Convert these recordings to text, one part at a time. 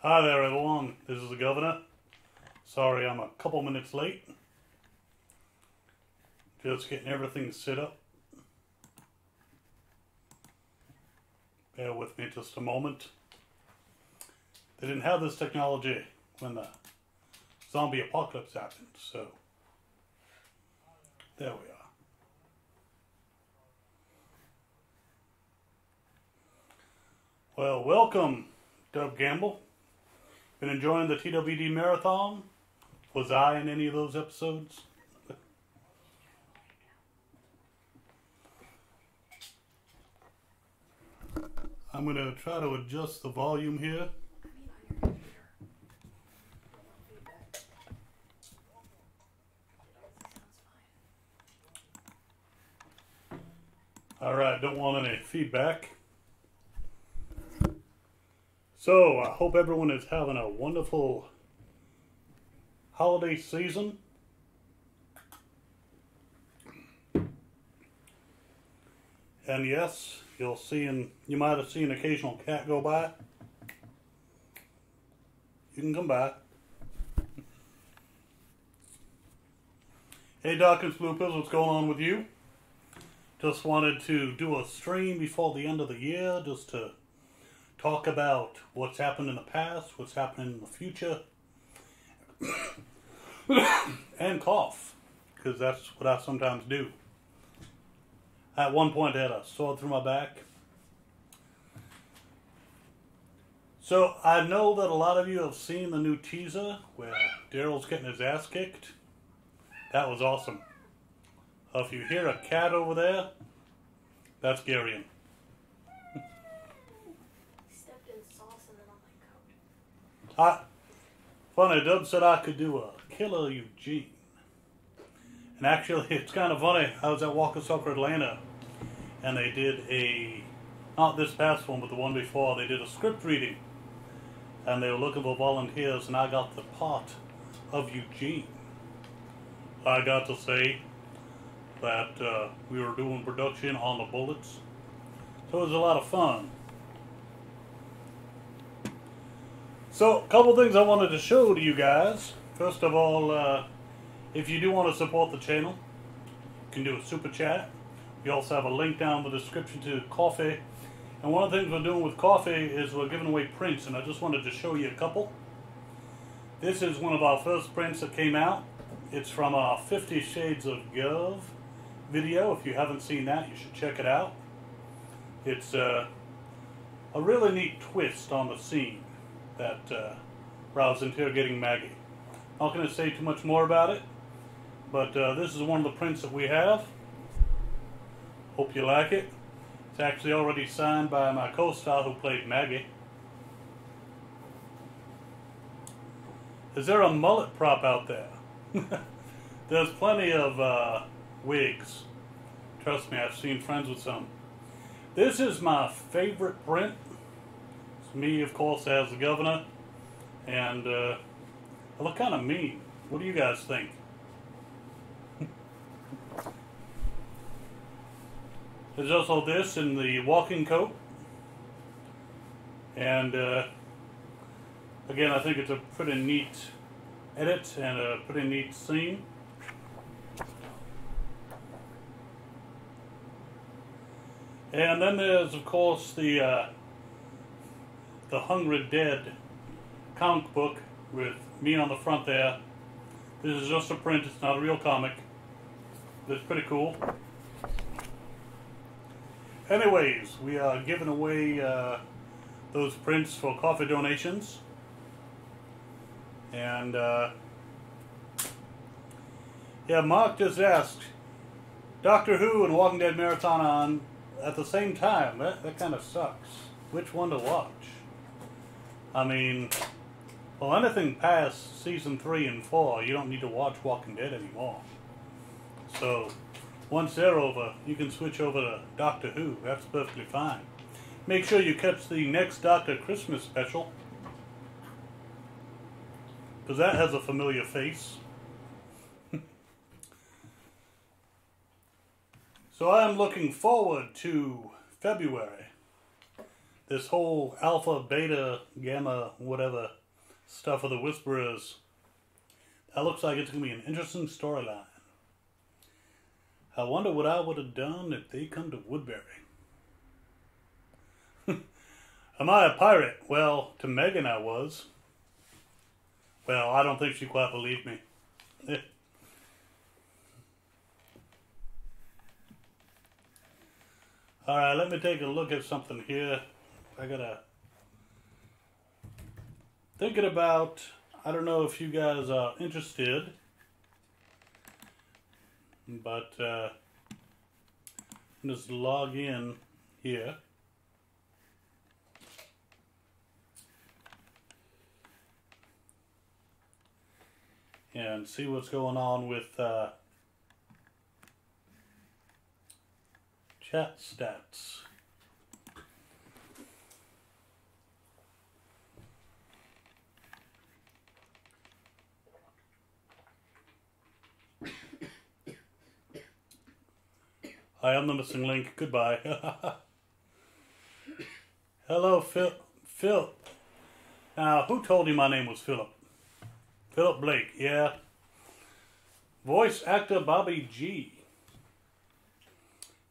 Hi there, everyone. This is the Governor. Sorry I'm a couple minutes late. Just getting everything set up. Bear with me just a moment. They didn't have this technology when the zombie apocalypse happened, so there we are. Well, welcome, Doug Gamble. Been enjoying the TWD marathon? Was I in any of those episodes? I'm going to try to adjust the volume here. Alright, don't want any feedback. So, I hope everyone is having a wonderful holiday season. And yes, you might have seen an occasional cat go by. You can come by. Hey Dawkins Bloopers, what's going on with you? Just wanted to do a stream before the end of the year, just to talk about what's happened in the past, what's happening in the future, and cough, because that's what I sometimes do. At one point I had a sword through my back. So I know that a lot of you have seen the new teaser where Daryl's getting his ass kicked. That was awesome. If you hear a cat over there, that's Garion. Funny, Doug said I could do a Killer Eugene. And actually, it's kind of funny. I was at Walker Soccer Atlanta, and they did not this past one, but the one before, they did a script reading. And they were looking for volunteers, and I got the part of Eugene. I got to say that we were doing production on the bullets. So it was a lot of fun. So, a couple things I wanted to show to you guys. First of all, if you do want to support the channel, you can do a super chat. We also have a link down in the description to coffee. And one of the things we're doing with coffee is we're giving away prints, and I just wanted to show you a couple. This is one of our first prints that came out. It's from our 50 Shades of Gov video. If you haven't seen that, you should check it out. It's a really neat twist on the scene that Rao's interrogating Maggie. Not going to say too much more about it, but this is one of the prints that we have. Hope you like it. It's actually already signed by my co-star who played Maggie. Is there a mullet prop out there? There's plenty of wigs. Trust me, I've seen friends with some. This is my favorite print. It's me, of course, as the Governor. And I look kind of mean. What do you guys think? There's also this in the walking coat. And again, I think it's a pretty neat edit and a pretty neat scene. And then there's, of course, the Hungry Dead comic book with me on the front there. This is just a print, it's not a real comic. It's pretty cool. Anyways, we are giving away those prints for coffee donations. And yeah, Mark just asked, Doctor Who and Walking Dead Marathon on at the same time. That kind of sucks. Which one to watch? I mean, well, anything past season 3 and 4, you don't need to watch Walking Dead anymore. So, once they're over, you can switch over to Doctor Who. That's perfectly fine. Make sure you catch the next Doctor Christmas special, because that has a familiar face. So I am looking forward to February. this whole alpha, beta, gamma, whatever stuff of the Whisperers, that looks like it's going to be an interesting storyline. I wonder what I would have done if they come to Woodbury. Am I a pirate? Well, to Megan I was. Well, I don't think she quite believed me. Alright, let me take a look at something here. I gotta... Thinking about... I don't know if you guys are interested. But, just log in here. And see what's going on with chat stats. I am the missing link. Goodbye. Hello, Phil. Now, who told you my name was Philip? Philip Blake, yeah. Voice actor Bobby G.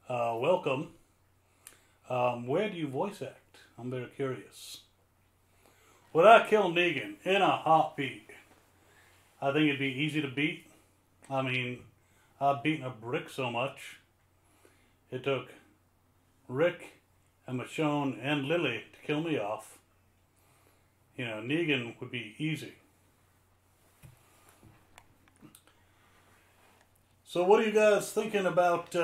Welcome. Where do you voice act? I'm very curious. Would I kill Negan in a heartbeat? I think it'd be easy to beat. I mean, I've beaten a brick so much. It took Rick and Michonne and Lily to kill me off. You know, Negan would be easy. So what are you guys thinking about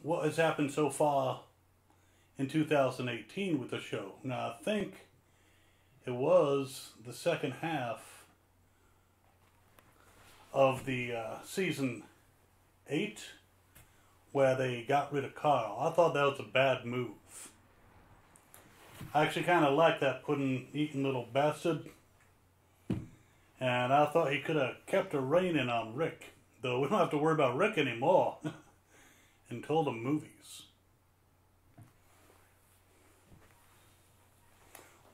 what has happened so far in 2018 with the show? Now, I think it was the second half of the season 8 where they got rid of Carl. I thought that was a bad move. I actually kind of like that pudding-eating little bastard. And I thought he could have kept a rein in on Rick. Though we don't have to worry about Rick anymore until the movies.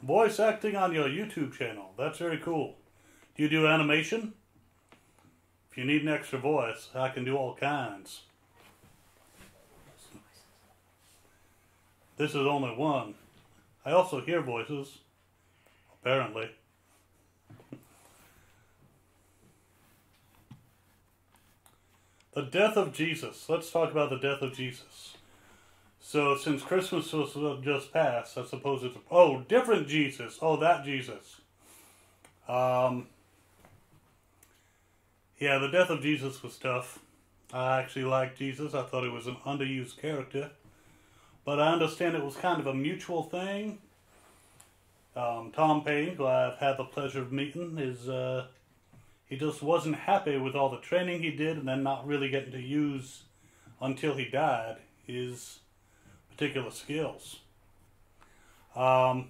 Voice acting on your YouTube channel. That's very cool. Do you do animation? If you need an extra voice, I can do all kinds. This is only one. I also hear voices. Apparently. The death of Jesus. Let's talk about the death of Jesus. So, since Christmas was just passed, I suppose it's... Oh, different Jesus. Oh, that Jesus. Yeah, the death of Jesus was tough. I actually liked Jesus. I thought he was an underused character. But I understand it was kind of a mutual thing. Tom Payne, who I've had the pleasure of meeting, is... he just wasn't happy with all the training he did and then not really getting to use, until he died, his particular skills. Bobby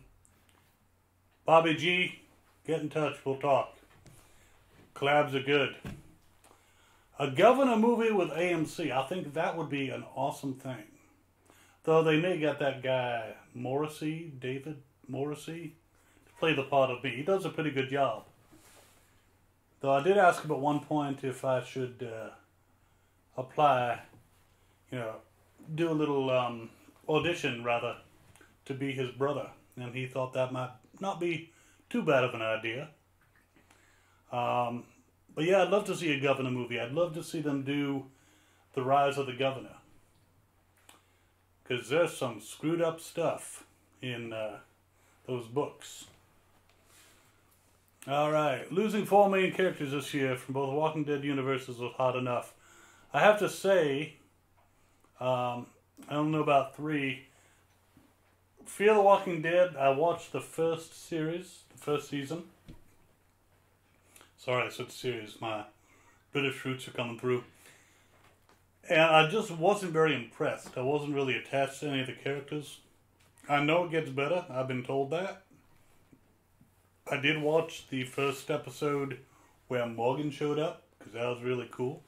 G, get in touch, we'll talk. Collabs are good. A Governor movie with AMC, I think that would be an awesome thing. Though they may get that guy, Morrissey, David Morrissey, to play the part of B. He does a pretty good job. Though I did ask him at one point if I should apply, do a little audition, rather, to be his brother. And he thought that might not be too bad of an idea. But yeah, I'd love to see a Governor movie. I'd love to see them do The Rise of the Governor. Because there's some screwed up stuff in those books. Alright, losing 4 main characters this year from both Walking Dead universes was hard enough. I have to say, I don't know about 3. Fear the Walking Dead, I watched the first series, the first season. Sorry, I said series, my British roots are coming through. And I just wasn't very impressed. I wasn't really attached to any of the characters. I know it gets better, I've been told that. I did watch the first episode where Morgan showed up, because that was really cool.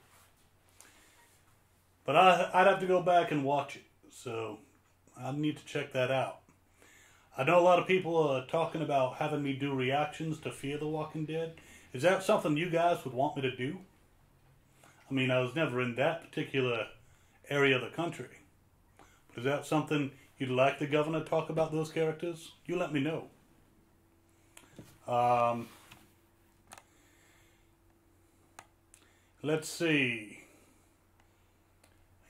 But I'd have to go back and watch it, so I need to check that out. I know a lot of people are talking about having me do reactions to Fear the Walking Dead. Is that something you guys would want me to do? I mean, I was never in that particular area of the country. Is that something you'd like the governor to talk about those characters? You let me know. Let's see.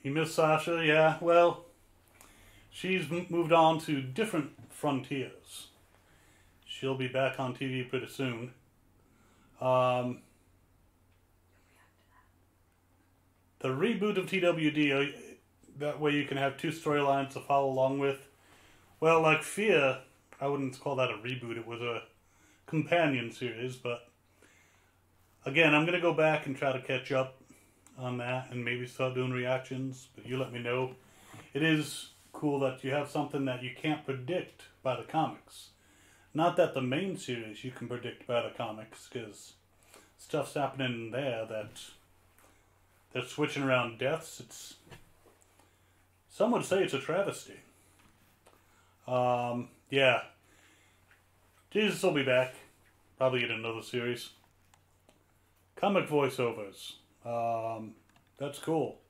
You miss Sasha? Yeah, well, she's moved on to different frontiers. She'll be back on TV pretty soon. The reboot of TWD, that way you can have two storylines to follow along with. Well, like Fear, I wouldn't call that a reboot. It was a companion series, but again, I'm going to go back and try to catch up on that and maybe start doing reactions, but you let me know. It is cool that you have something that you can't predict by the comics. Not that the main series you can predict by the comics, because stuff's happening there that they're switching around deaths. Some would say it's a travesty. Yeah. Jesus will be back. Probably in another series. Comic voiceovers. That's cool.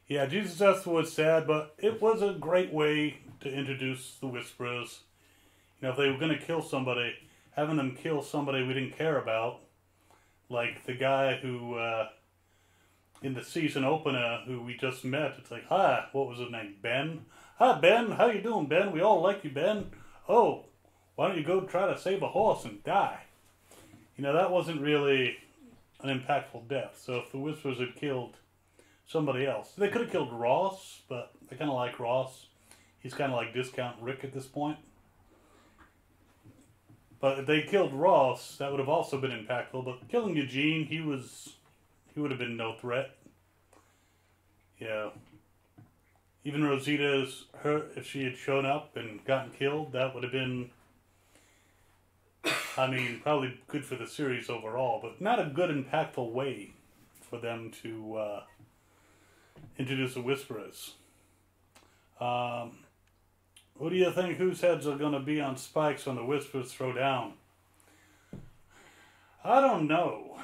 Yeah, Jesus' death was sad, but it was a great way to introduce the Whisperers. You know, if they were going to kill somebody, having them kill somebody we didn't care about, like the guy who, in the season opener, who we just met, it's like, hi, what was his name, Ben? Hi, Ben, how you doing, Ben? We all like you, Ben. Oh, why don't you go try to save a horse and die? You know, that wasn't really an impactful death. So if the Whisperers had killed somebody else, they could have killed Ross, but I kind of like Ross. He's kind of like Discount Rick at this point. But if they killed Ross, that would have also been impactful. But killing Eugene, he would have been no threat. Yeah. Even Rosita's, if she had shown up and gotten killed, that would have been, I mean, probably good for the series overall, but not a good, impactful way for them to introduce the Whisperers. Who do you think whose heads are going to be on spikes when the Whisperers throw down? I don't know.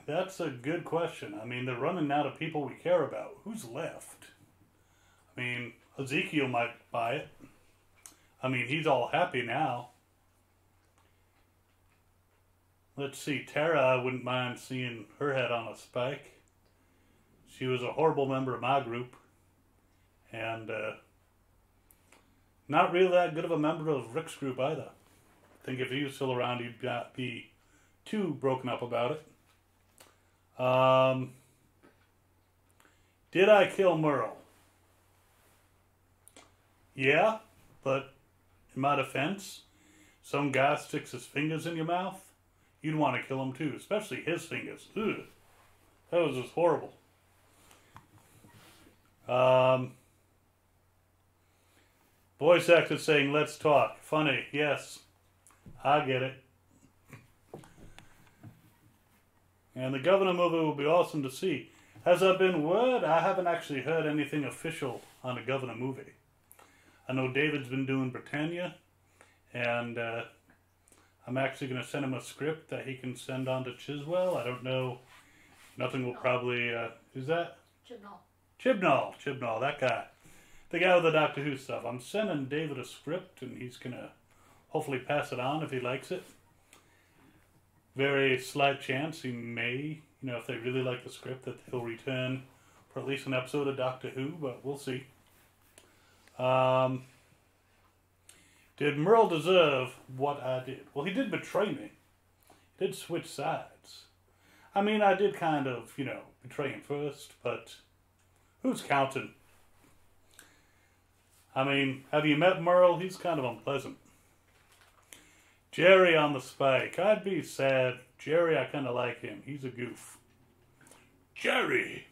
That's a good question. I mean, they're running out of people we care about. Who's left? I mean, Ezekiel might buy it. I mean, he's all happy now. Let's see, Tara, I wouldn't mind seeing her head on a spike. She was a horrible member of my group. And not really that good of a member of Rick's group either. I think if he was still around, he'd not be too broken up about it. Did I kill Merle? Yeah, but in my defense, some guy sticks his fingers in your mouth, you'd want to kill him too, especially his fingers. Ugh, that was just horrible. Voice actor saying, let's talk. Funny, yes. I get it. And the Governor movie will be awesome to see. Has there been word? I haven't actually heard anything official on the Governor movie. I know David's been doing Britannia, and I'm actually going to send him a script that he can send on to Chiswell. I don't know. Nothing will probably... who's that? Chibnall, that guy. The guy with the Doctor Who stuff. I'm sending David a script, and he's going to hopefully pass it on if he likes it. Very slight chance he may, you know, if they really like the script, that he'll return for at least an episode of Doctor Who, but we'll see. Did Merle deserve what I did? Well, he did betray me. He did switch sides. I mean, I did kind of, you know, betray him first, but who's counting? I mean, have you met Merle? He's kind of unpleasant. Jerry on the spike. I'd be sad. Jerry, I kind of like him. He's a goof. Jerry!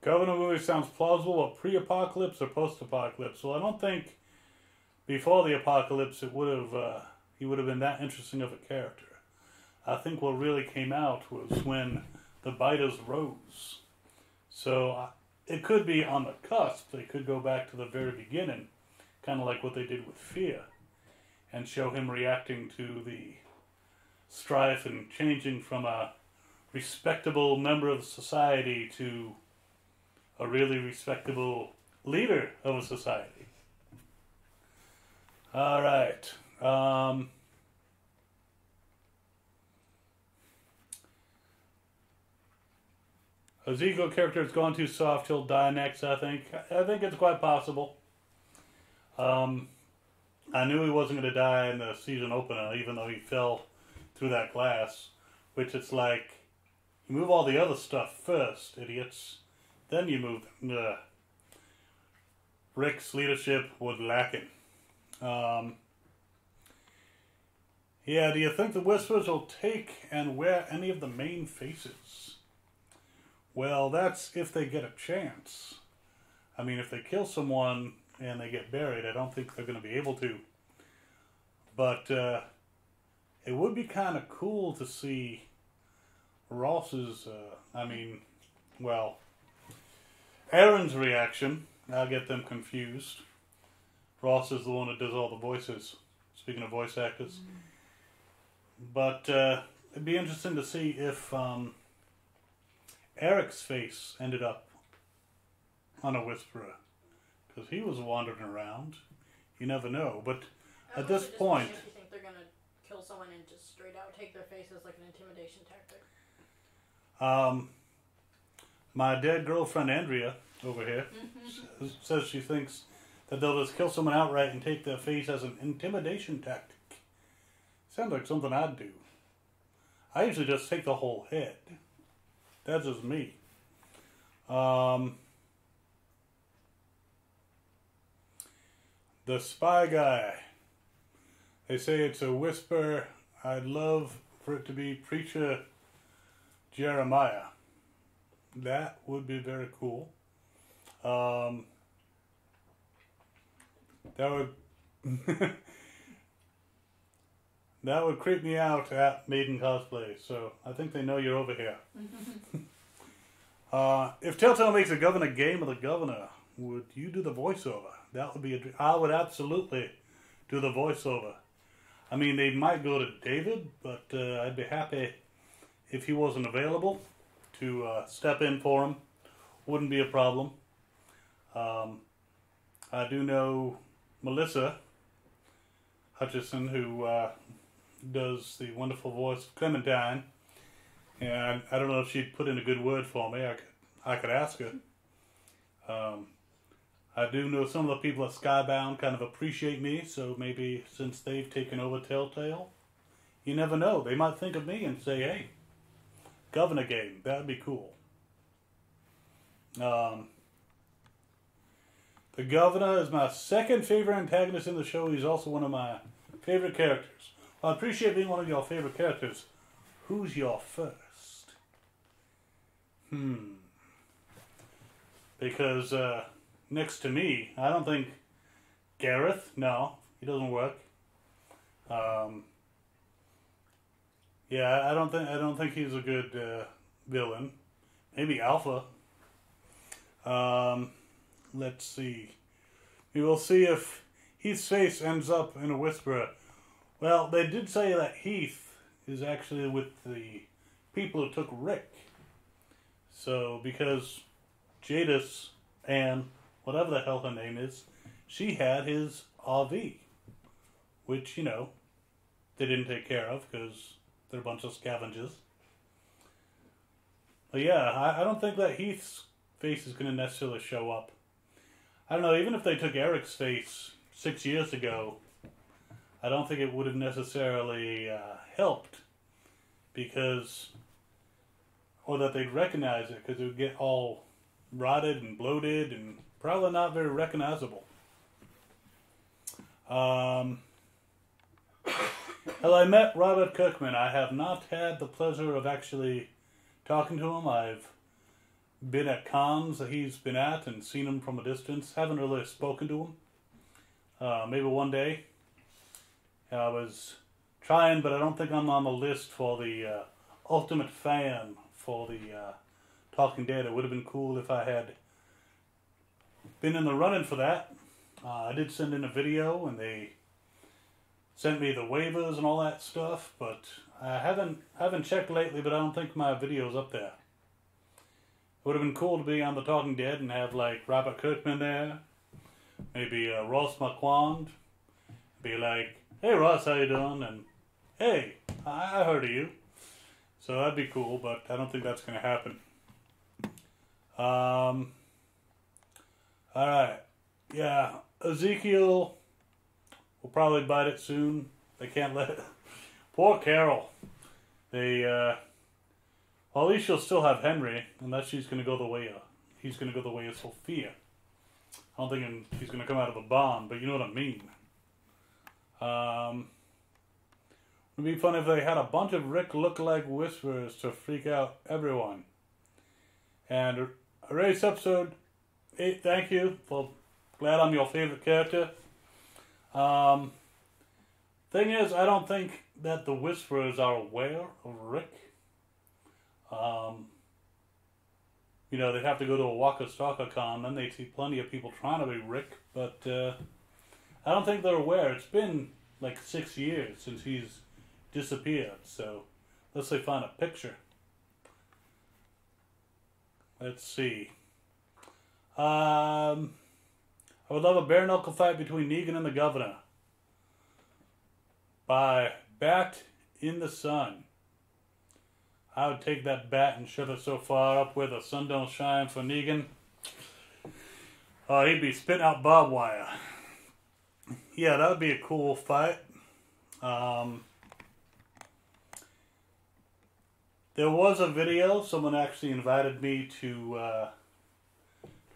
Governor movie sounds plausible, but pre-apocalypse or post-apocalypse? Well, I don't think before the apocalypse it would have he would have been that interesting of a character. I think what really came out was when the biters rose. So it could be on the cusp. They could go back to the very beginning, kind of like what they did with Fear, and show him reacting to the strife and changing from a respectable member of society to a really respectable leader of a society. All right. Ezekiel character has gone too soft. He'll die next, I think. I think it's quite possible. I knew he wasn't going to die in the season opener, even though he fell through that glass. Which it's like, you move all the other stuff first, idiots. Then you move them. Rick's leadership was lacking. Yeah, do you think the Whisperers will take and wear any of the main faces? Well, that's if they get a chance. I mean, if they kill someone and they get buried, I don't think they're going to be able to. But it would be kind of cool to see Ross's, Aaron's reaction. I'll get them confused. Ross is the one that does all the voices, speaking of voice actors. But it'd be interesting to see if Eric's face ended up on a Whisperer. Because he was wandering around. You never know. But at this point... If you think they're going to kill someone and just straight out take their face as like an intimidation tactic. My dead girlfriend Andrea, over here, says she thinks that they'll just kill someone outright and take their face as an intimidation tactic. Sounds like something I'd do. I usually just take the whole head. That's just me. The spy guy. They say it's a whisper. I'd love for it to be Preacher Jeremiah. That would be very cool. That would that would creep me out at Maiden Cosplay. So I think they know you're over here. If Telltale makes a Governor game of the Governor, would you do the voiceover? That would be I would absolutely do the voiceover. I mean, they might go to David, but I'd be happy if he wasn't available to step in for him. Wouldn't be a problem. I do know Melissa Hutchison, who does the wonderful voice of Clementine, and I don't know if she'd put in a good word for me. I could ask her. I do know some of the people at Skybound kind of appreciate me, so maybe since they've taken over Telltale, you never know. They might think of me and say, hey, Governor game, that'd be cool. The Governor is my second favorite antagonist in the show. He's also one of my favorite characters. I appreciate being one of your favorite characters. Who's your first? Because next to me, I don't think Gareth. No, he doesn't work. Yeah, I don't think he's a good villain. Maybe Alpha. Let's see. We will see if Heath's face ends up in a Whisperer. Well, they did say that Heath is actually with the people who took Rick. So, because Jadis and whatever the hell her name is, she had his RV. Which, you know, they didn't take care of because they're a bunch of scavengers. But yeah, I don't think that Heath's face is going to necessarily show up. I don't know, even if they took Eric's face 6 years ago, I don't think it would have necessarily helped. Because, or that they'd recognize it, because it would get all rotted and bloated and probably not very recognizable. Well, I met Robert Kirkman. I have not had the pleasure of actually talking to him. I've been at cons that he's been at and seen him from a distance. Haven't really spoken to him. Maybe one day. I was trying, but I don't think I'm on the list for the ultimate fan for the Talking Dead. It would have been cool if I had been in the running for that. I did send in a video, and they sent me the waivers and all that stuff, but I haven't checked lately, but I don't think my video's up there. It would have been cool to be on The Talking Dead and have, like, Robert Kirkman there. Maybe Ross Marquand. Be like, hey Ross, how you doing? And, hey, I heard of you. So that'd be cool, but I don't think that's going to happen. Alright. Yeah, Ezekiel will probably bite it soon. They can't let it. Poor Carol. They, well, at least she'll still have Henry, unless she's going to go the way of, he's going to go the way of Sophia. I don't think he's going to come out of the bond, but you know what I mean. It'd be fun if they had a bunch of Rick look-alike whisperers to freak out everyone. And Erase episode 8, thank you. Well, glad I'm your favorite character. Thing is, I don't think that the whisperers are aware of Rick. You know, they'd have to go to a Waka Stalker Con, then they'd see plenty of people trying to be Rick, but I don't think they're aware. It's been like 6 years since he's disappeared, so unless they find a picture. Let's see. I would love a bare knuckle fight between Negan and the Governor. By Bat in the Sun. I would take that bat and shove it so far up where the sun don't shine for Negan. Oh, he'd be spitting out barbed wire. Yeah, that would be a cool fight. There was a video. Someone actually invited me to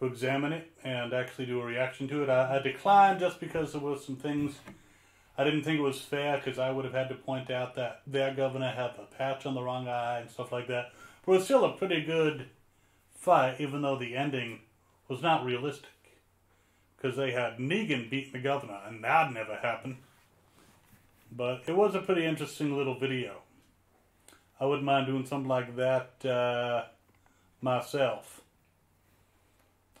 examine it and actually do a reaction to it. I declined just because there were some things I didn't think it was fair, because I would have had to point out that their governor had the patch on the wrong eye and stuff like that. But it was still a pretty good fight, even though the ending was not realistic. Because they had Negan beating the governor, and that'd never happen. But it was a pretty interesting little video. I wouldn't mind doing something like that myself.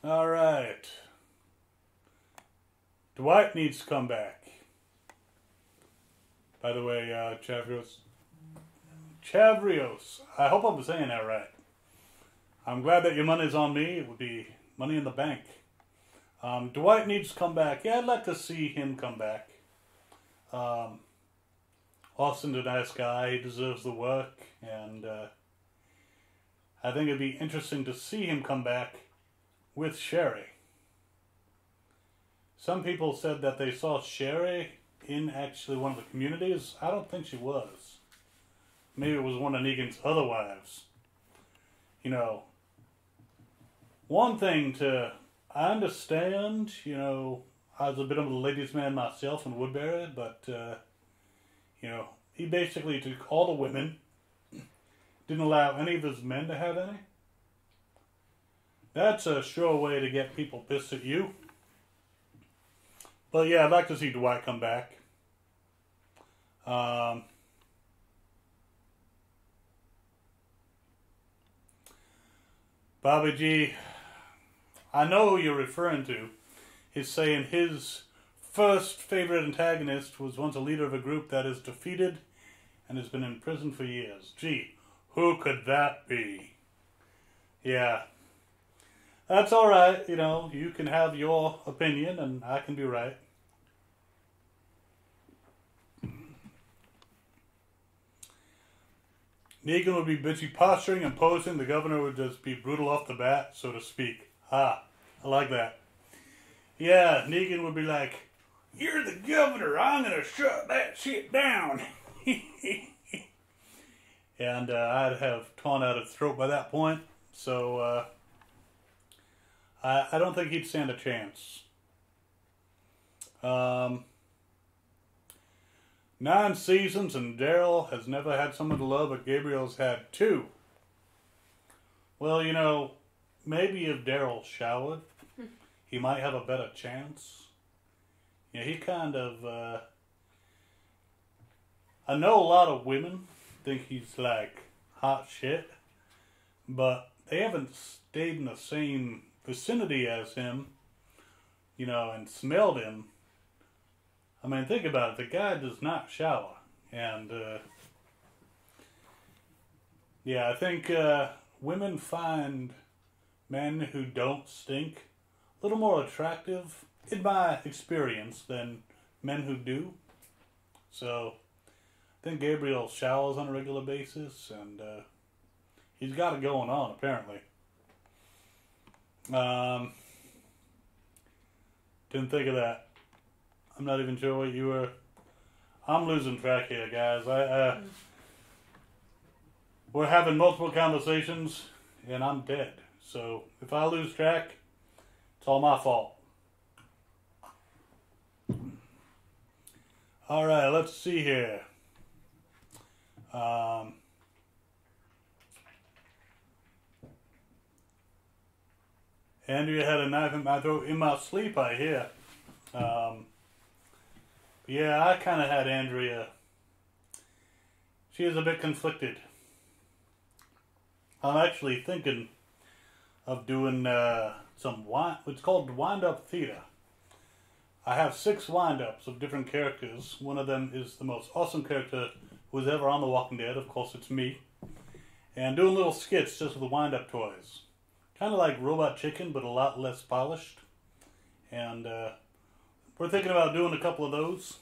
Alright. Dwight needs to come back. By the way, Chavrios. I hope I'm saying that right. I'm glad that your money's on me. It would be money in the bank. Dwight needs to come back. Yeah, I'd like to see him come back. Austin's a nice guy. He deserves the work. And I think it'd be interesting to see him come back with Sherry. Some people said that they saw Sherry in actually one of the communities. I don't think she was. Maybe it was one of Negan's other wives. You know, one thing I understand, you know, I was a bit of a ladies' man myself in Woodbury, but, you know, he basically took all the women, didn't allow any of his men to have any. That's a sure way to get people pissed at you. But yeah, I'd like to see Dwight come back. Bobby G, I know who you're referring to. He's saying his first favorite antagonist was once a leader of a group that is defeated and has been in prison for years. Gee, who could that be? Yeah. That's alright, you know, you can have your opinion and I can be right. Negan would be busy posturing and posing. The governor would just be brutal off the bat, so to speak. Ah, I like that. Yeah, Negan would be like, "You're the governor, I'm going to shut that shit down." And I'd have torn out his throat by that point. So, I don't think he'd stand a chance. 9 seasons and Daryl has never had someone to love, but Gabriel's had 2. Well, you know, maybe if Daryl showered, he might have a better chance. Yeah, he kind of, I know a lot of women think he's like hot shit, but they haven't stayed in the same vicinity as him and smelled him. I mean, think about it. The guy does not shower. And, yeah, I think women find men who don't stink a little more attractive, in my experience, than men who do. So, I think Gabriel showers on a regular basis, and he's got it going on, apparently. Didn't think of that. I'm not even sure what you were... I'm losing track here, guys. We're having multiple conversations, and I'm dead. So, if I lose track, it's all my fault. Alright, let's see here. Andrea had a knife in my throat in my sleep, I hear. Yeah, I kind of had Andrea. She is a bit conflicted. I'm actually thinking of doing it's called wind-up theater. I have 6 wind-ups of different characters. One of them is the most awesome character who was ever on The Walking Dead. Of course, it's me. And doing little skits just with the wind-up toys. Kind of like Robot Chicken, but a lot less polished. And we're thinking about doing a couple of those.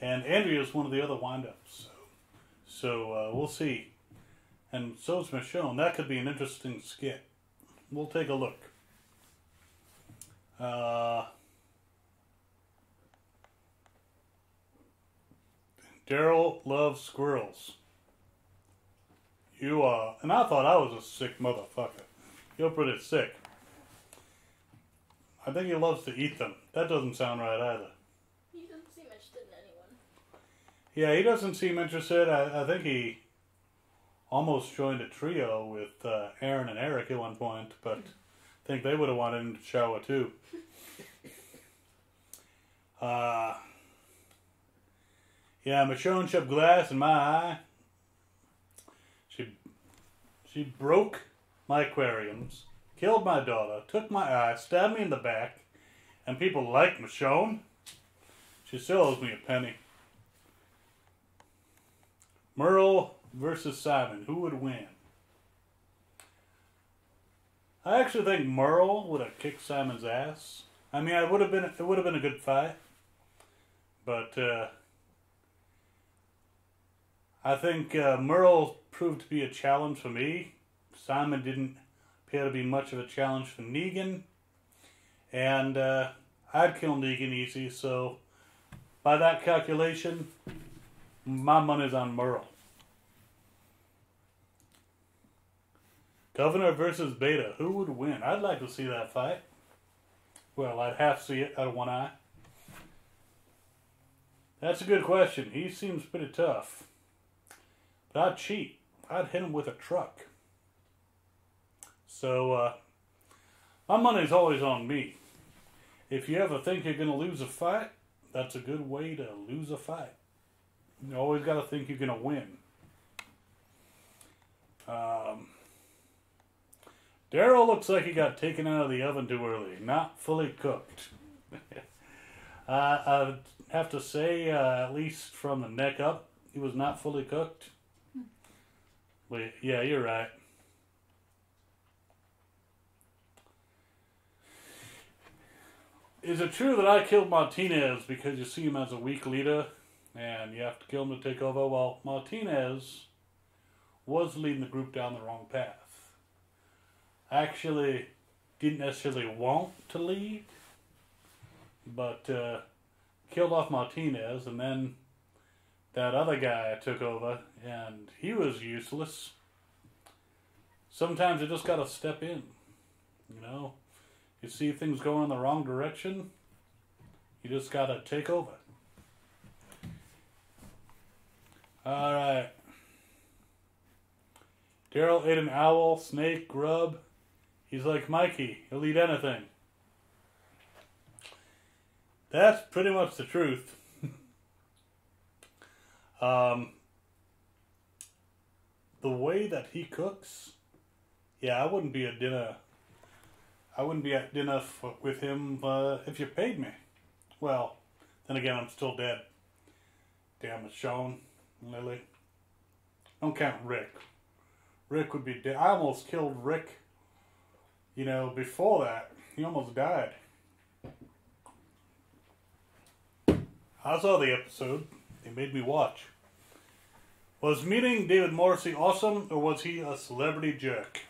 And Andrea's one of the other wind-ups. So we'll see. And so's Michonne. That could be an interesting skit. We'll take a look. Daryl loves squirrels. You are... And I thought I was a sick motherfucker. You're pretty sick. I think he loves to eat them. That doesn't sound right either. He doesn't seem interested in anyone. Yeah, he doesn't seem interested. I think he almost joined a trio with Aaron and Eric at one point, but I think they would have wanted him to shower too. Yeah, Michonne shoved glass in my eye. She broke my aquariums, killed my daughter, took my eye, stabbed me in the back, and people like Michonne. She still owes me a penny. Merle versus Simon. Who would win? I actually think Merle would have kicked Simon's ass. I mean, it would have been a good fight, but I think Merle proved to be a challenge for me. Simon didn't appear to be much of a challenge for Negan, and I'd kill Negan easy. So, by that calculation, my money's on Merle. Governor versus Beta. Who would win? I'd like to see that fight. Well, I'd have to see it out of one eye. That's a good question. He seems pretty tough. But I'd cheat. I'd hit him with a truck. So, my money's always on me. If you ever think you're going to lose a fight, that's a good way to lose a fight. You always got to think you're going to win. Daryl looks like he got taken out of the oven too early. Not fully cooked. I'd have to say, at least from the neck up, he was not fully cooked. But yeah, you're right. Is it true that I killed Martinez because you see him as a weak leader and you have to kill him to take over? Well, Martinez was leading the group down the wrong path. Actually didn't necessarily want to lead, but killed off Martinez, and then that other guy took over, and he was useless. Sometimes you just gotta step in, you know. You see things going in the wrong direction, you just gotta take over. Alright. Daryl ate an owl, snake, grub. He's like Mikey. He'll eat anything. That's pretty much the truth. The way that he cooks, yeah, I wouldn't be a dinner I wouldn't be at dinner with him if you paid me. Well, then again, I'm still dead. Damn it, Sean, Lily. Don't count Rick. Rick would be dead. I almost killed Rick, you know, before that. He almost died. I saw the episode. They made me watch. Was meeting David Morrissey awesome, or was he a celebrity jerk?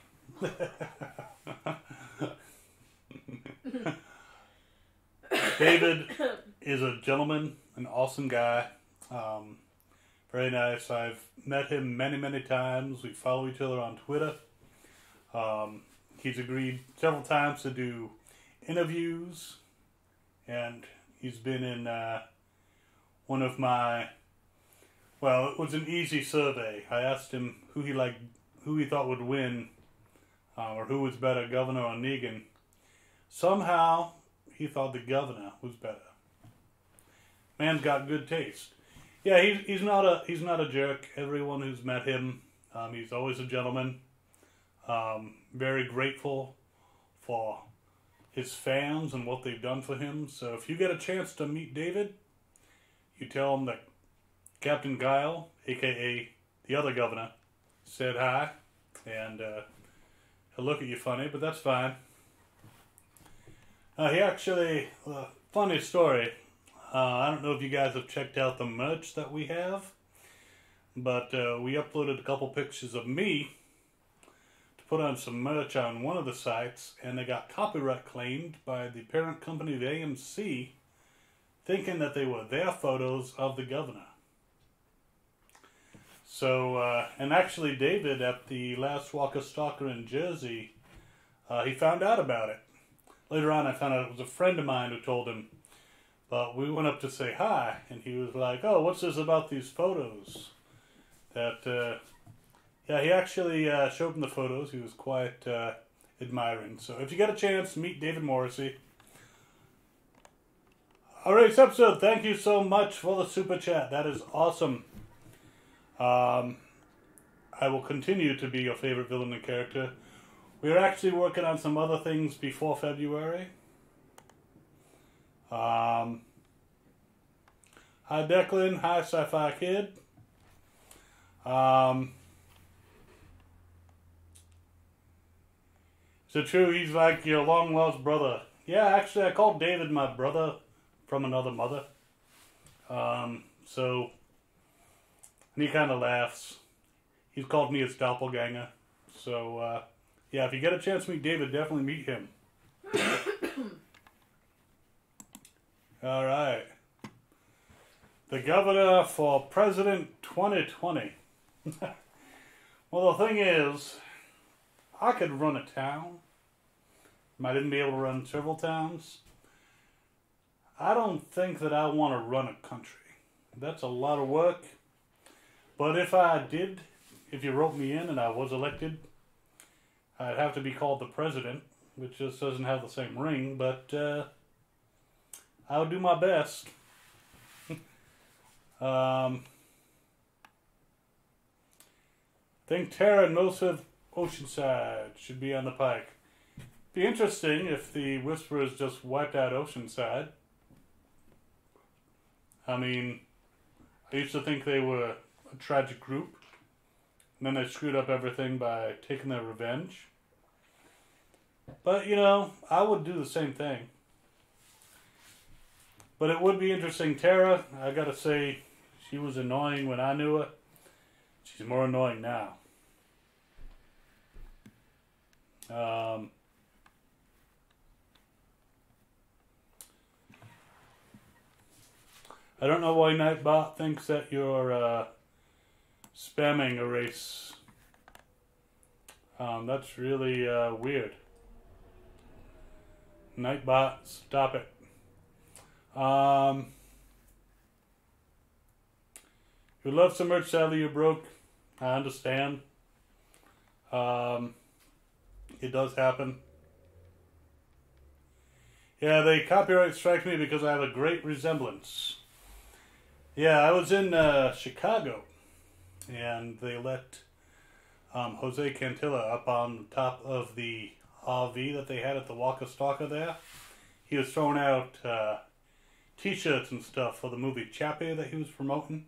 David is a gentleman, an awesome guy. Very nice. I've met him many, many times. We follow each other on Twitter. He's agreed several times to do interviews, and he's been in one of my... Well, it was an easy survey. I asked him who he thought would win, or who was better, Governor or Negan. Somehow, he thought the Governor was better. Man's got good taste. Yeah, he's not a jerk. Everyone who's met him, he's always a gentleman. Very grateful for his fans and what they've done for him. So if you get a chance to meet David, you tell him that Captain Guile, a.k.a. the other governor, said hi, and he'll look at you funny, but that's fine. He actually, funny story, I don't know if you guys have checked out the merch that we have, but we uploaded a couple pictures of me to put on some merch on one of the sites, and they got copyright claimed by the parent company of AMC, thinking that they were their photos of the governor. So, and actually David at the last Walker Stalker in Jersey, he found out about it. Later on I found out it was a friend of mine who told him, but we went up to say hi, and he was like, oh, what's this about these photos? That, yeah, he actually showed him the photos. He was quite admiring. So if you get a chance, meet David Morrissey. Alright, episode, thank you so much for the super chat. That is awesome. I will continue to be your favorite villain and character. We are actually working on some other things before February. Hi Declan, hi Sci-Fi Kid. Is it true he's like your long lost brother? Yeah, actually I called David my brother from another mother. So, and he kind of laughs. He's called me his doppelganger. So, yeah, if you get a chance to meet David, definitely meet him. Alright. The governor for President 2020. Well, the thing is, I could run a town. Might even be able to run several towns. I don't think that I want to run a country. That's a lot of work. But if I did, if you wrote me in and I was elected, I'd have to be called the president, which just doesn't have the same ring, but I would do my best. Think Tara and most of Oceanside should be on the pike. Be interesting if the Whisperers just wiped out Oceanside. I mean, I used to think they were a tragic group, and then they screwed up everything by taking their revenge. But, you know, I would do the same thing. But it would be interesting. Tara, I gotta say, she was annoying when I knew her. She's more annoying now. I don't know why Nightbot thinks that you're spamming a race. That's really weird. Nightbot, stop it. You love some merch, sadly you're broke. I understand. It does happen. Yeah, they copyright strike me because I have a great resemblance. Yeah, I was in Chicago, and they let Jose Cantilla up on top of the RV that they had at the Walker Stalker there. He was throwing out t-shirts and stuff for the movie Chappie that he was promoting.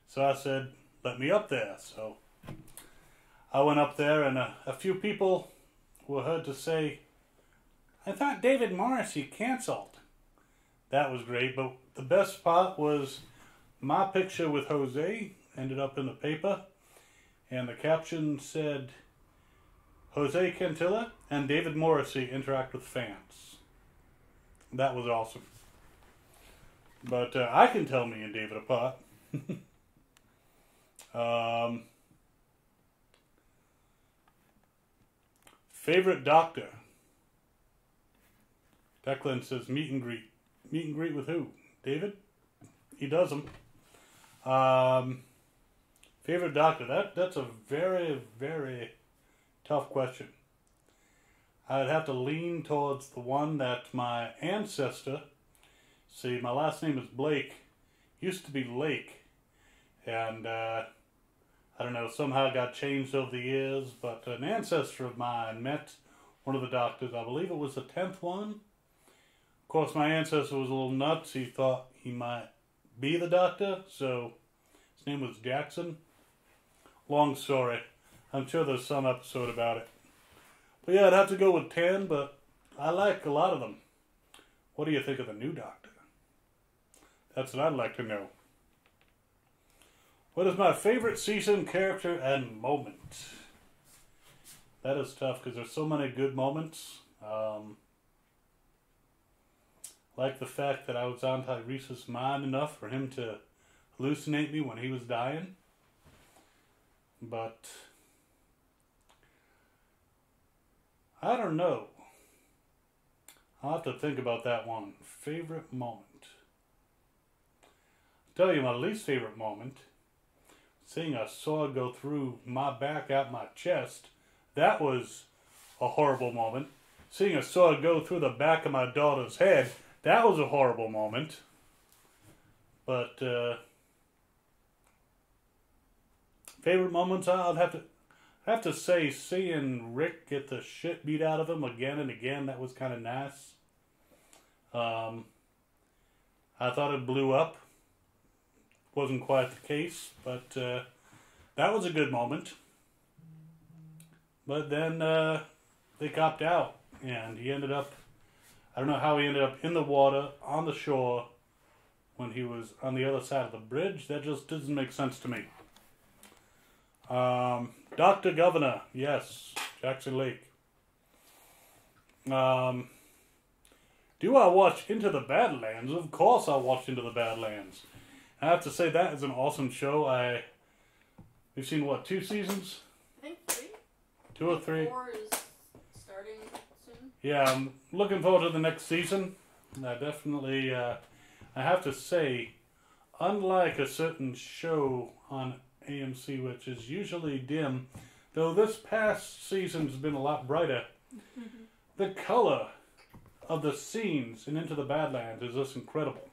So I said, let me up there. So I went up there, and a few people were heard to say, I thought David Morrissey canceled. That was great, but the best part was my picture with Jose ended up in the paper, and the caption said, Jose Cantilla and David Morrissey interact with fans. That was awesome. But I can tell me and David apart. Favorite doctor? Declan says meet and greet. Meet and greet with who? David? He does them. Favorite doctor? That's a very, very tough question. I'd have to lean towards the one that my ancestor, see, my last name is Blake, used to be Lake, and I don't know, somehow it got changed over the years, but an ancestor of mine met one of the doctors, I believe it was the 10th one. Of course, my ancestor was a little nuts. He thought he might be the doctor, so his name was Jackson. Long story. I'm sure there's some episode about it. But yeah, I'd have to go with 10, but I like a lot of them. What do you think of the new doctor? That's what I'd like to know. What is my favorite season, character, and moment? That is tough because there's so many good moments. Like the fact that I was on Tyrese's mind enough for him to hallucinate me when he was dying. But I don't know. I'll have to think about that one. Favorite moment. I'll tell you my least favorite moment. Seeing a sword go through my back out my chest. That was a horrible moment. Seeing a sword go through the back of my daughter's head. That was a horrible moment. But favorite moments, I'd have to say seeing Rick get the shit beat out of him again and again. That was kind of nice. I thought it blew up. Wasn't quite the case, but that was a good moment. But then they copped out, and he ended up, I don't know how he ended up in the water, on the shore, when he was on the other side of the bridge. That just doesn't make sense to me. Dr. Governor, yes, Jackson Lake. Do I watch Into the Badlands? Of course I watched Into the Badlands. I have to say that is an awesome show. We've seen, what, 2 seasons? I think 3. 2 or 3? 4 is starting soon. Yeah, I'm looking forward to the next season. I definitely, I have to say, unlike a certain show on AMC, which is usually dim, though this past season's been a lot brighter, the color of the scenes in Into the Badlands is just incredible.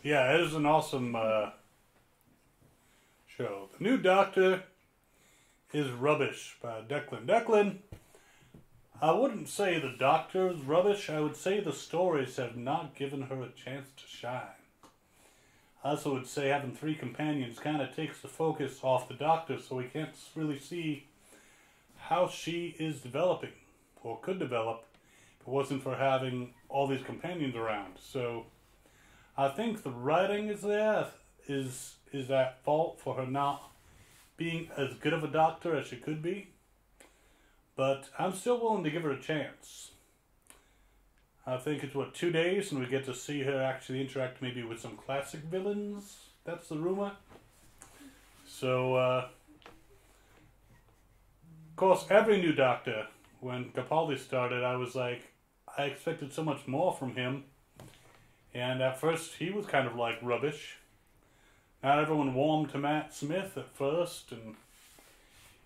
Yeah, it is an awesome show. The New Doctor is Rubbish by Declan. Declan, I wouldn't say the Doctor is rubbish. I would say the stories have not given her a chance to shine. I also would say having 3 companions kind of takes the focus off the Doctor, so we can't really see how she is developing, or could develop, if it wasn't for having all these companions around. So I think the writing is there, is at fault for her not being as good of a doctor as she could be. But I'm still willing to give her a chance. I think it's, 2 days, and we get to see her actually interact maybe with some classic villains. That's the rumor. So, of course, every new Doctor, when Capaldi started, I was like, I expected so much more from him. And at first, he was kind of like rubbish. Not everyone warmed to Matt Smith at first, and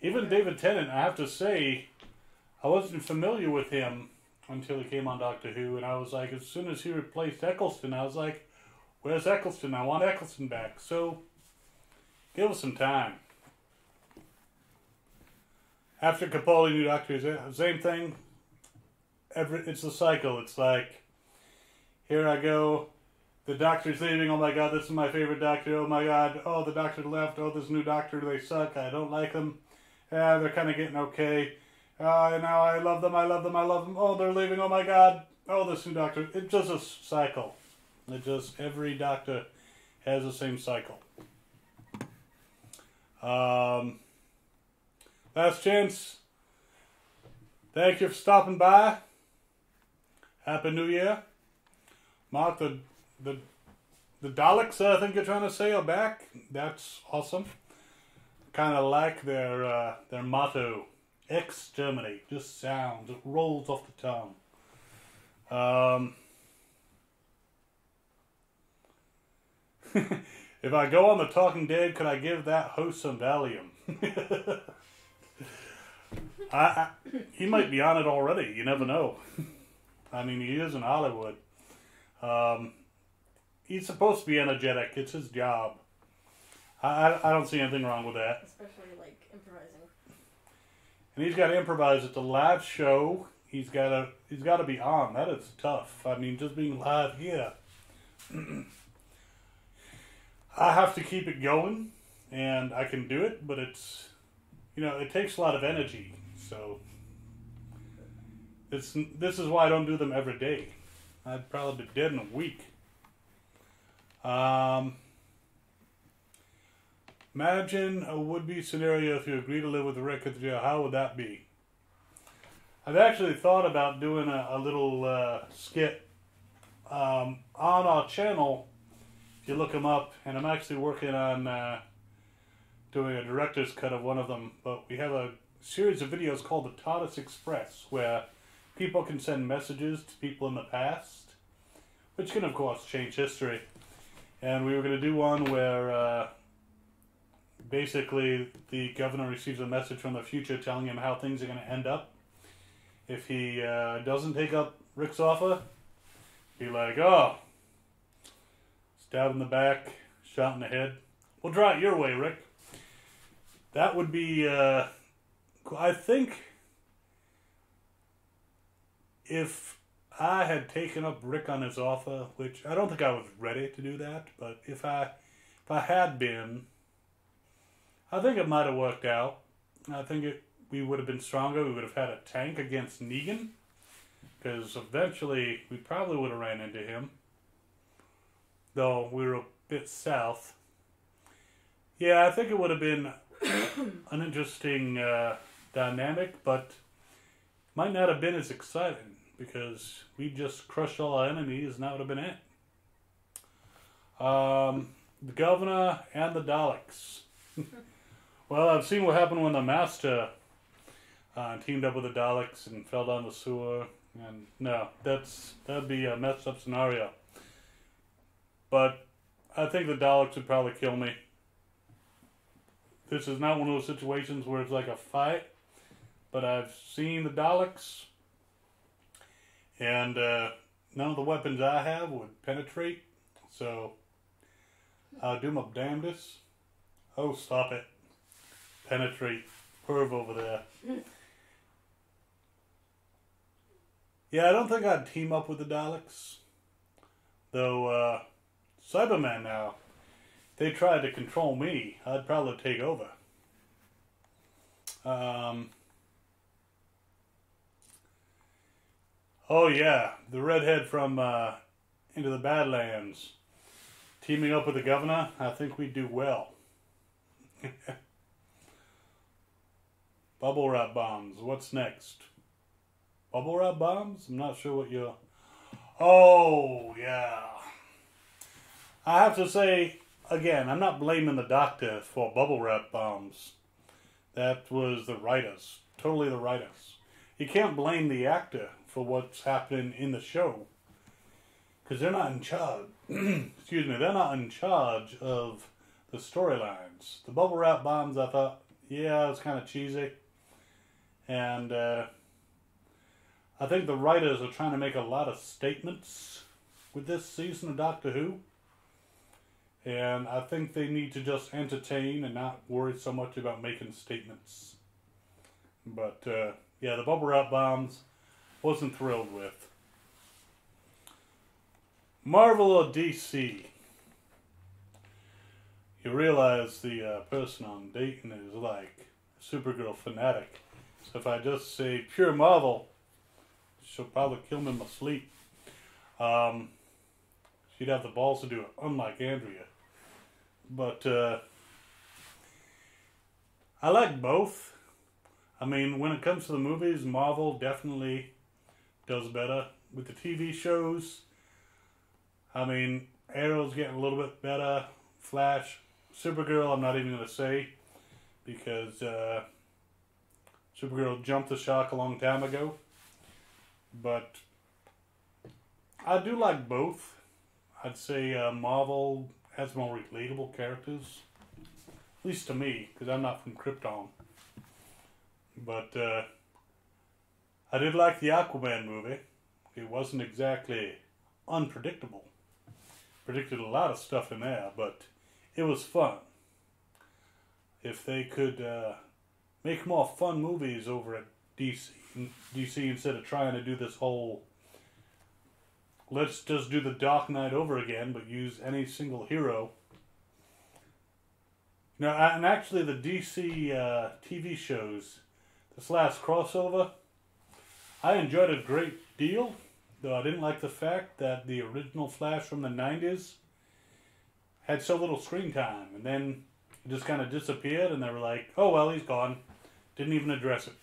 even David Tennant, I have to say, I wasn't familiar with him until he came on Doctor Who, and I was like, as soon as he replaced Eccleston, I was like, where's Eccleston? I want Eccleston back. So, give us some time. After Capaldi, new doctor, same thing. It's a cycle. It's like, here I go. The doctor's leaving. Oh my god, this is my favorite doctor. Oh my god. Oh, the doctor left. Oh, this new doctor, they suck. I don't like them. Yeah, they're kind of getting okay. Now I love them. I love them. I love them. Oh, they're leaving. Oh my god. Oh, this new doctor. It's just a cycle. Every doctor has the same cycle. Last chance. Thank you for stopping by. Happy New Year. Mark, the Daleks, I think you're trying to say, are back. That's awesome. Kind of like their motto, exterminate. Just sounds. It rolls off the tongue. If I go on the Talking Dead, could I give that host some Valium? He might be on it already. You never know. I mean, he is in Hollywood. He's supposed to be energetic. It's his job. I don't see anything wrong with that. Especially, like, improvising. And he's got to improvise. It's a live show. He's got to be on. That is tough. I mean, just being live here. I have to keep it going, and I can do it, but it's, it takes a lot of energy. So this is why I don't do them every day. I'd probably be dead in a week. Imagine a would-be scenario if you agree to live with Rick at the jail. How would that be? I've actually thought about doing a little skit on our channel. If you look them up, and I'm actually working on doing a director's cut of one of them. But we have a series of videos called the TARDIS Express, where people can send messages to people in the past, which can, of course, change history. And we were going to do one where basically the governor receives a message from the future telling him how things are going to end up. If he doesn't take up Rick's offer, be like, oh, stab in the back, shot in the head. We'll draw it your way, Rick. That would be, I think, if I had taken up Rick on his offer, which I don't think I was ready to do that, but if I had been, I think it might have worked out. I think we would have been stronger. We would have had a tank against Negan, because eventually we probably would have ran into him, though we were a bit south. Yeah, I think it would have been an interesting dynamic, but might not have been as exciting, because we just crushed all our enemies, and that would have been it. The governor and the Daleks. Well, I've seen what happened when the Master teamed up with the Daleks and fell down the sewer. And no, that'd be a messed up scenario. But I think the Daleks would probably kill me. This is not one of those situations where it's like a fight, but I've seen the Daleks, and none of the weapons I have would penetrate, so I'll do my damnedest. Oh, stop it. Penetrate. Perv over there. Yeah, I don't think I'd team up with the Daleks. Though, Cybermen now, if they tried to control me, I'd probably take over. Oh yeah, the redhead from Into the Badlands. Teaming up with the governor, I think we'd do well. Bubble wrap bombs. What's next? Bubble wrap bombs? I'm not sure what you're... Oh, yeah. I have to say, again, I'm not blaming the doctor for bubble wrap bombs. That was the writers. Totally the writers. You can't blame the actor for what's happening in the show, because they're not in charge. Excuse me, they're not in charge of the storylines. The bubble wrap bombs, I thought, yeah, it was kind of cheesy. And I think the writers are trying to make a lot of statements with this season of Doctor Who. And I think they need to just entertain and not worry so much about making statements. But, yeah, the bubble wrap bombs, wasn't thrilled with. Marvel or DC? You realize the person on Dayton is like a Supergirl fanatic. So if I just say pure Marvel, she'll probably kill me in my sleep. She'd have the balls to do it, unlike Andrea. But I like both. I mean, when it comes to the movies, Marvel definitely does better. With the TV shows, I mean, Arrow's getting a little bit better. Flash, Supergirl, I'm not even going to say, because Supergirl jumped the shark a long time ago. But I do like both. I'd say Marvel has more relatable characters. At least to me, because I'm not from Krypton. But I did like the Aquaman movie. It wasn't exactly unpredictable. Predicted a lot of stuff in there, but it was fun. If they could make more fun movies over at DC instead of trying to do this whole let's just do the Dark Knight over again, but use any single hero. Now, and actually the DC TV shows, this last crossover, I enjoyed it a great deal, though I didn't like the fact that the original Flash from the 90s had so little screen time, and then it just kind of disappeared, and they were like, oh well, he's gone. Didn't even address it.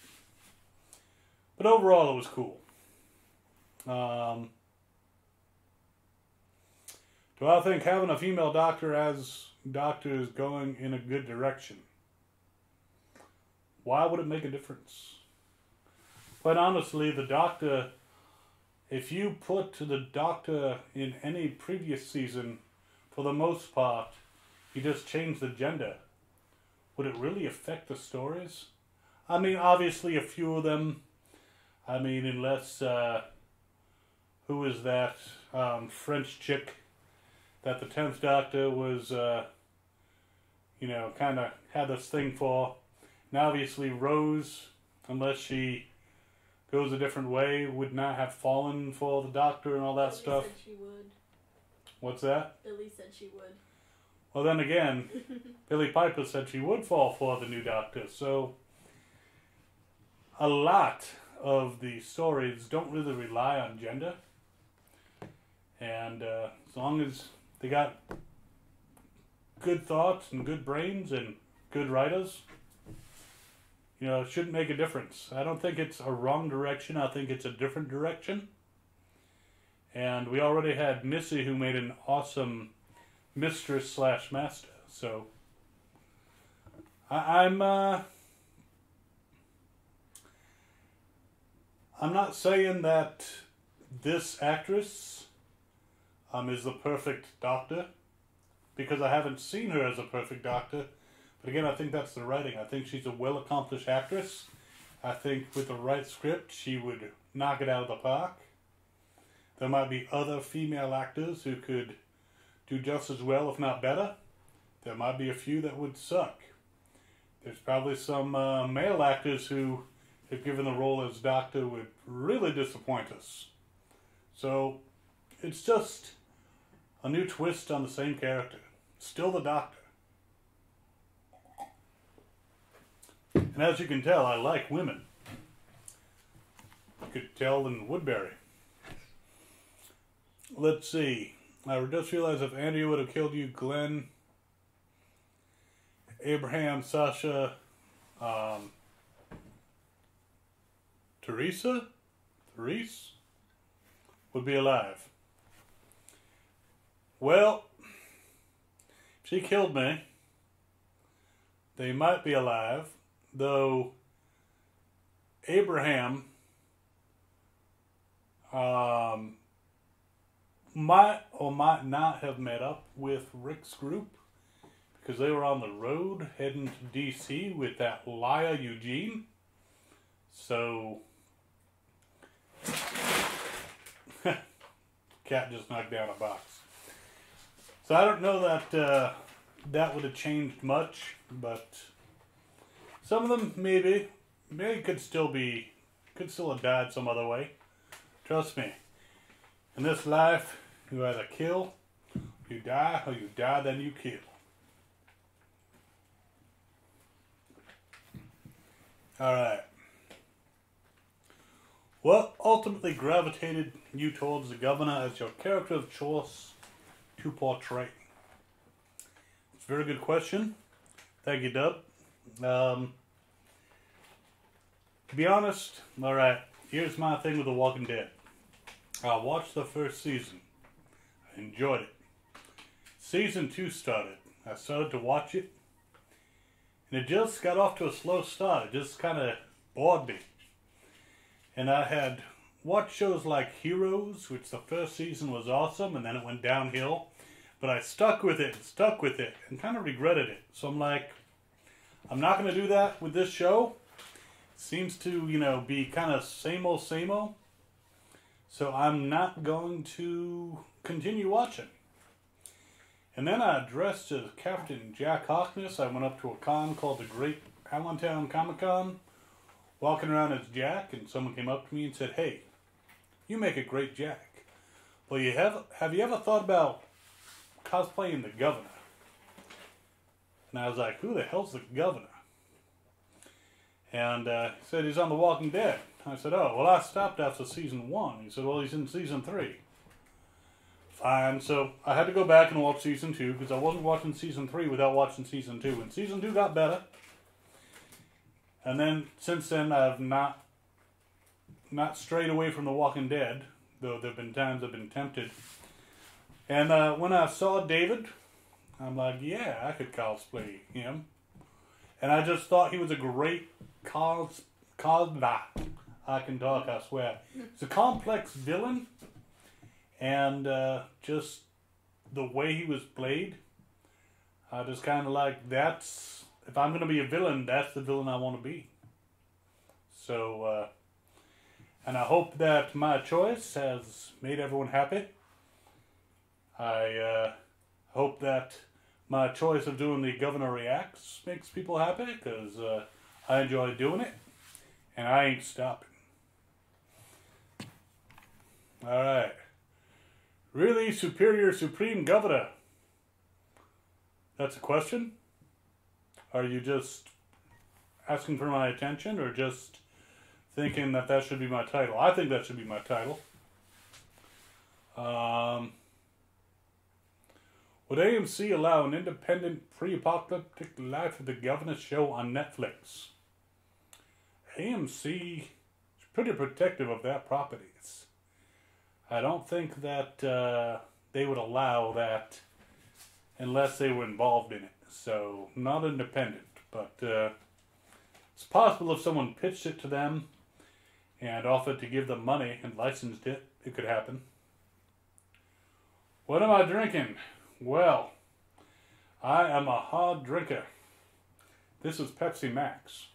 But overall, it was cool. Do I think having a female doctor as doctor is going in a good direction? Why would it make a difference? Quite honestly, the doctor, if you put the doctor in any previous season, for the most part, you just change the gender. Would it really affect the stories? I mean, obviously a few of them. I mean, unless, who is that French chick that the 10th Doctor was, you know, kind of had this thing for. And obviously Rose, unless she goes a different way, would not have fallen for the Doctor and all that stuff. Billy said she would. What's that? Billy said she would. Well, then again, Billy Piper said she would fall for the new Doctor. So, a lot of the stories don't really rely on gender. And as long as they got good thoughts and good brains and good writers, you know, it shouldn't make a difference. I don't think it's a wrong direction. I think it's a different direction. And we already had Missy, who made an awesome mistress / master. So I'm not saying that this actress is the perfect doctor, because I haven't seen her as a perfect doctor. But again, I think that's the writing. I think she's a well-accomplished actress. I think with the right script, she would knock it out of the park. There might be other female actors who could do just as well, if not better. There might be a few that would suck. There's probably some male actors who, if given the role as Doctor, would really disappoint us. So, it's just a new twist on the same character. Still the Doctor. And as you can tell, I like women. You could tell in Woodbury. Let's see. I just realized if Andrea would have killed you, Glenn, Abraham, Sasha, Therese would be alive. Well, if she killed me, they might be alive, though Abraham might or might not have met up with Rick's group, because they were on the road heading to DC with that liar Eugene. So cat just knocked down a box. So I don't know that that would have changed much, but some of them maybe. May could still have died some other way. Trust me. In this life, you either kill, you die, or you die, then you kill. Alright. What ultimately gravitated you towards the governor as your character of choice to portray? It's a very good question. Thank you, Dub. To be honest, alright, here's my thing with The Walking Dead. I watched the first season. I enjoyed it. Season 2 started. I started to watch it. And it just got off to a slow start. It just kind of bored me. And I had watched shows like Heroes, which the first season was awesome, and then it went downhill. But I stuck with it, and kind of regretted it. So I'm like, I'm not going to do that with this show. It seems to, be kind of same old, same old. So I'm not going to continue watching. And then I dressed as Captain Jack Harkness. I went up to a con called the Great Allentown Comic-Con, walking around as Jack, and someone came up to me and said, "Hey, you make a great Jack. Well, have you ever thought about cosplaying the governor?" And I was like, "Who the hell's the governor?" And he said, "He's on The Walking Dead." I said, "Oh, well, I stopped after season 1. He said, "Well, he's in season 3. Fine, so I had to go back and watch season 2 because I wasn't watching season 3 without watching season 2. And season 2 got better. And then, since then, I've not strayed away from The Walking Dead, though there have been times I've been tempted. And when I saw David, I'm like, yeah, I could cosplay him. And I just thought he was a great I can talk, I swear. He's a complex villain, and just the way he was played, I just kind of like, if I'm going to be a villain, that's the villain I want to be. So, and I hope that my choice has made everyone happy. I hope that my choice of doing the Governor Reacts makes people happy, because I enjoy doing it, and I ain't stopping. Alright. Really superior supreme governor? That's a question? Are you just asking for my attention, or just thinking that should be my title? I think that should be my title. Would AMC allow an independent pre-apocalyptic life of the governor show on Netflix? AMC is pretty protective of their properties. I don't think that they would allow that unless they were involved in it. So, not independent. But it's possible if someone pitched it to them and offered to give them money and licensed it, it could happen. What am I drinking? Well, I am a hard drinker. This is Pepsi Max.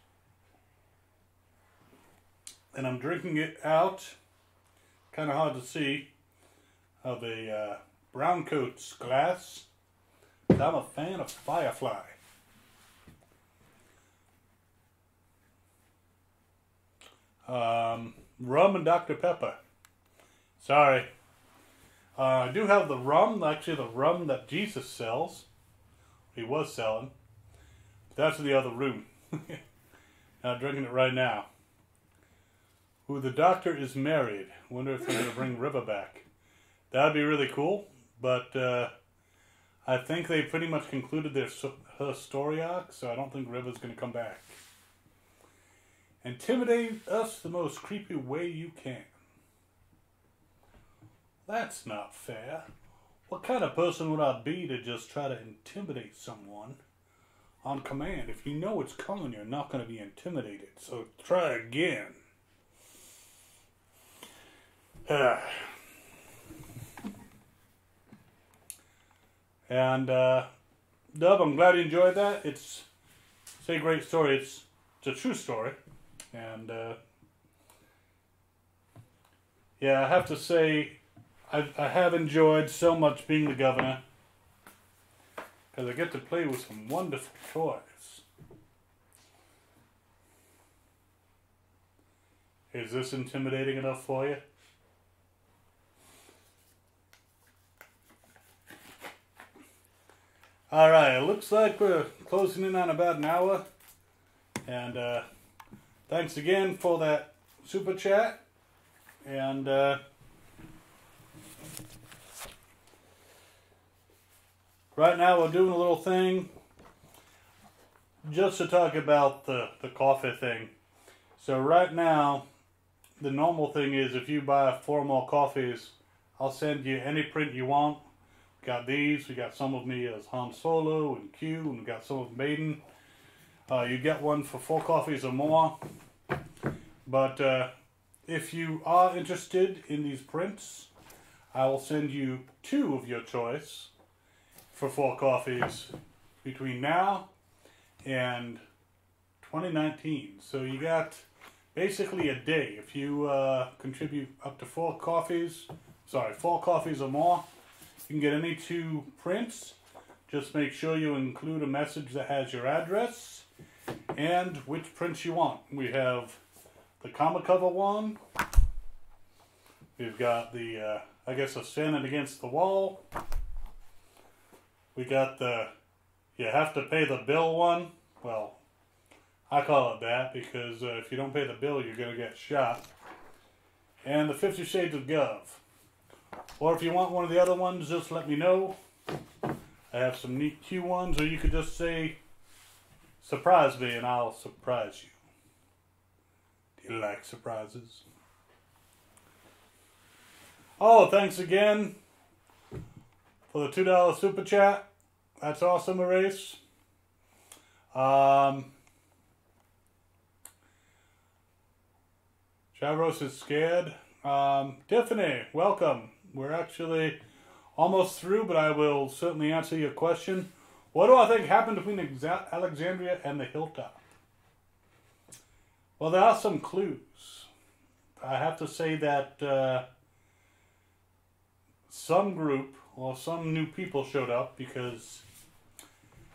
And I'm drinking it out, kind of hard to see, of a brown coat's glass. I'm a fan of Firefly. Rum and Dr. Pepper. Sorry. I do have the rum, actually the rum that Jesus sells. He was selling. But that's in the other room. I'm drinking it right now. Ooh, the doctor is married. Wonder if they're going to bring Riva back. That'd be really cool. But I think they pretty much concluded her story arc, so I don't think Riva's going to come back. Intimidate us the most creepy way you can. That's not fair. What kind of person would I be to just try to intimidate someone on command? If you know it's coming, you're not going to be intimidated. So try again. And Dub, I'm glad you enjoyed that. It's a great story. It's a true story. And yeah, I have to say, I have enjoyed so much being the governor, because I get to play with some wonderful toys. Is this intimidating enough for you? Alright, it looks like we're closing in on about an hour. And thanks again for that super chat. And right now we're doing a little thing just to talk about the coffee thing. So right now, the normal thing is if you buy 4 more coffees, I'll send you any print you want. We got these, we got some of me as Han Solo and Q, and we got some of Maiden. You get one for 4 coffees or more. But if you are interested in these prints, I will send you 2 of your choice for 4 coffees between now and 2019. So you got basically a day. If you contribute up to 4 coffees or more, you can get any 2 prints. Just make sure you include a message that has your address and which prints you want. We have the comic cover one. We've got the, I guess, a standing against the wall. We got the you have to pay the bill one. Well, I call it that because if you don't pay the bill, you're going to get shot. And the 50 Shades of Gov. Or if you want one of the other ones, just let me know. I have some neat Q ones, or you could just say, surprise me, and I'll surprise you. Do you like surprises? Oh, thanks again for the $2 super chat. That's awesome, Erase. Chavros is scared. Tiffany, welcome. We're actually almost through, but I will certainly answer your question. What do I think happened between Alexandria and the Hilltop? Well, there are some clues. I have to say that some group or some new people showed up because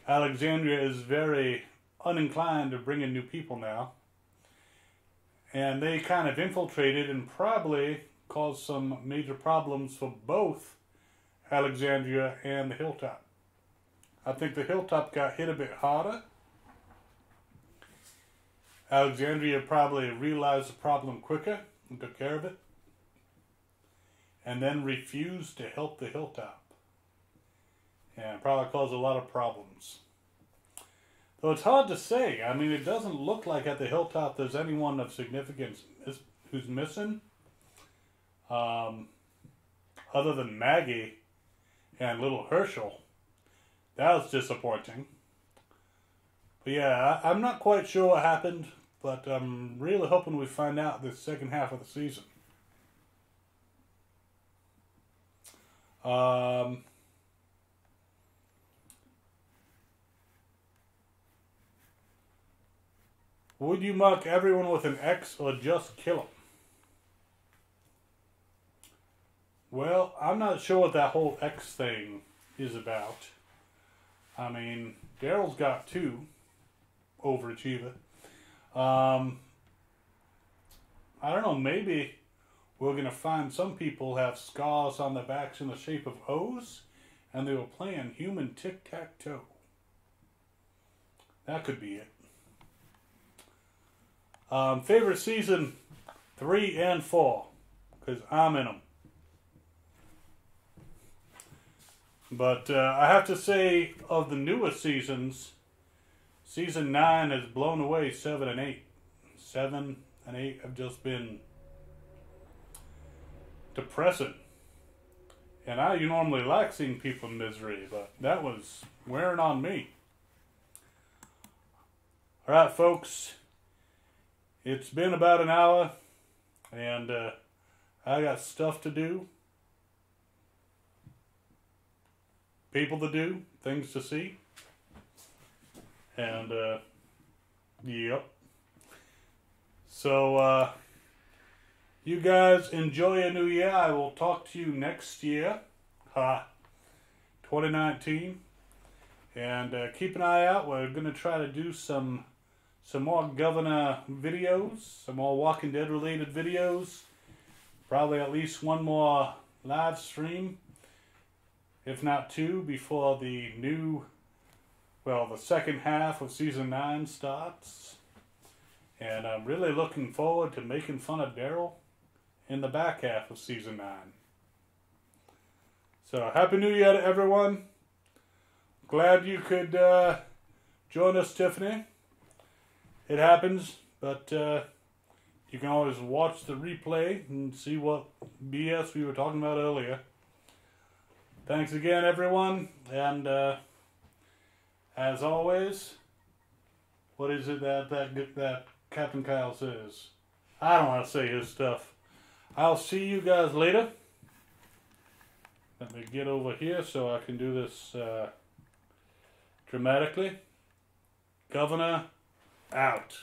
Alexandria is very uninclined to bring in new people now. And they kind of infiltrated and probably caused some major problems for both Alexandria and the Hilltop. I think the Hilltop got hit a bit harder. Alexandria probably realized the problem quicker and took care of it. And then refused to help the Hilltop. And probably caused a lot of problems. Though it's hard to say. I mean, it doesn't look like at the Hilltop there's anyone of significance who's missing. Other than Maggie and little Hershel. That was disappointing. But yeah, I'm not quite sure what happened, but I'm really hoping we find out this second half of the season. Would you mark everyone with an X or just kill them? Well, I'm not sure what that whole X thing is about. I mean, Daryl's got 2. Overachiever. I don't know, maybe we're going to find some people have scars on their backs in the shape of O's, and they were playing human tic-tac-toe. That could be it. Favorite season 3 and 4, because I'm in them. But I have to say, of the newest seasons, Season 9 has blown away 7 and 8. 7 and 8 have just been depressing. And I normally like seeing people in misery, but that was wearing on me. Alright, folks. It's been about an hour, and I got stuff to do. People to do, things to see. And, yep. So, you guys enjoy a new year. I will talk to you next year. 2019. And keep an eye out. We're going to try to do some some more Governor videos, some more Walking Dead related videos. Probably at least one more live stream, if not two, before the the second half of Season 9 starts. And I'm really looking forward to making fun of Daryl in the back half of Season 9. So, Happy New Year to everyone. Glad you could join us, Tiffany. It happens, but you can always watch the replay and see what BS we were talking about earlier. Thanks again, everyone. And as always, what is it that Captain Kyle says? I don't want to say his stuff. I'll see you guys later. Let me get over here so I can do this dramatically. Governor out.